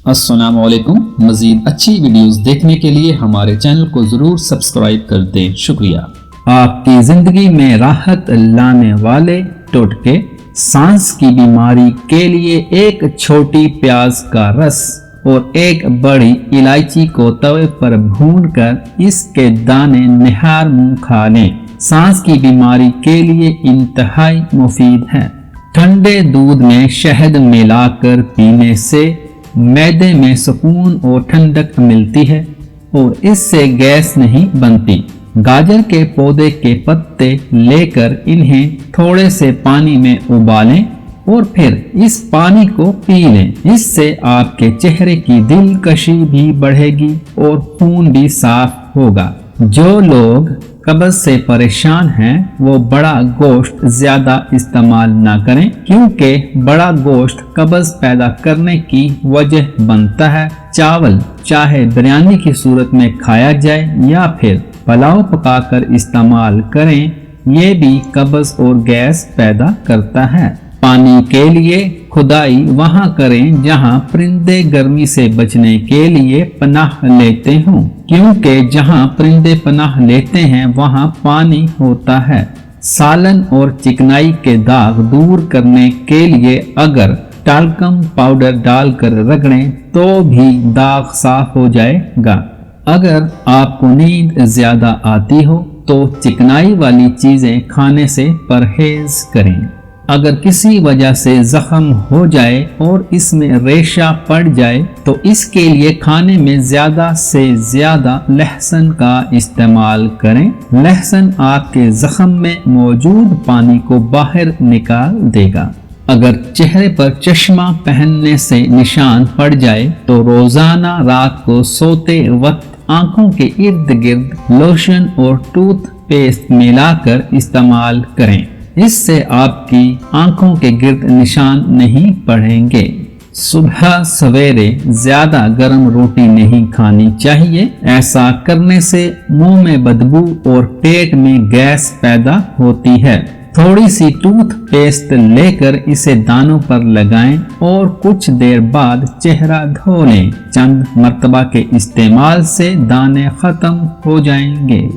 السلام علیکم۔ مزید اچھی ویڈیوز دیکھنے کے لیے ہمارے چینل کو ضرور سبسکرائب کر دیں، شکریہ۔ آپ کی زندگی میں راحت لانے والے ٹوٹکے۔ سانس کی بیماری کے لیے ایک چھوٹی پیاز کا رس اور ایک بڑی الائچی کو توے پر بھون کر اس کے دانے نہار منہ کھا لیں۔ سانس کی بیماری کے لیے انتہائی مفید ہے۔ ٹھنڈے دودھ میں شہد ملا کر پینے سے معدے میں سکون اور ٹھنڈک ملتی ہے اور اس سے گیس نہیں بنتی۔ گاجر کے پودے کے پتے لے کر انہیں تھوڑے سے پانی میں ابالیں اور پھر اس پانی کو پی لیں۔ اس سے آپ کے چہرے کی دلکشی بھی بڑھے گی اور خون بھی صاف ہوگا۔ جو لوگ قبض سے پریشان ہیں وہ بڑا گوشت زیادہ استعمال نہ کریں، کیونکہ بڑا گوشت قبض پیدا کرنے کی وجہ بنتا ہے۔ چاول چاہے بریانی کی صورت میں کھایا جائے یا پھر پلاؤ پکا کر استعمال کریں، یہ بھی قبض اور گیس پیدا کرتا ہے۔ پانی کے لیے کھدائی وہاں کریں جہاں پرندے گرمی سے بچنے کے لیے پناہ لیتے ہوں، کیونکہ جہاں پرندے پناہ لیتے ہیں وہاں پانی ہوتا ہے۔ سالن اور چکنائی کے داغ دور کرنے کے لیے اگر ٹالکم پاؤڈر ڈال کر رگڑیں تو بھی داغ صاف ہو جائے گا۔ اگر آپ کو نیند زیادہ آتی ہو تو چکنائی والی چیزیں کھانے سے پرہیز کریں۔ اگر کسی وجہ سے زخم ہو جائے اور اس میں ریشہ پڑ جائے تو اس کے لیے کھانے میں زیادہ سے زیادہ لہسن کا استعمال کریں۔ لہسن آپ کے زخم میں موجود پانی کو باہر نکال دے گا۔ اگر چہرے پر چشمہ پہننے سے نشان پڑ جائے تو روزانہ رات کو سوتے وقت آنکھوں کے ارد گرد لوشن اور ٹوتھ پیسٹ ملا کر استعمال کریں۔ اس سے آپ کی آنکھوں کے گرد نشان نہیں پڑیں گے۔ صبح سویرے زیادہ گرم روٹی نہیں کھانی چاہیے۔ ایسا کرنے سے منہ میں بدبو اور پیٹ میں گیس پیدا ہوتی ہے۔ تھوڑی سی ٹوتھ پیسٹ لے کر اسے دانوں پر لگائیں اور کچھ دیر بعد چہرہ دھو لیں۔ چند مرتبہ کے استعمال سے دانے ختم ہو جائیں گے۔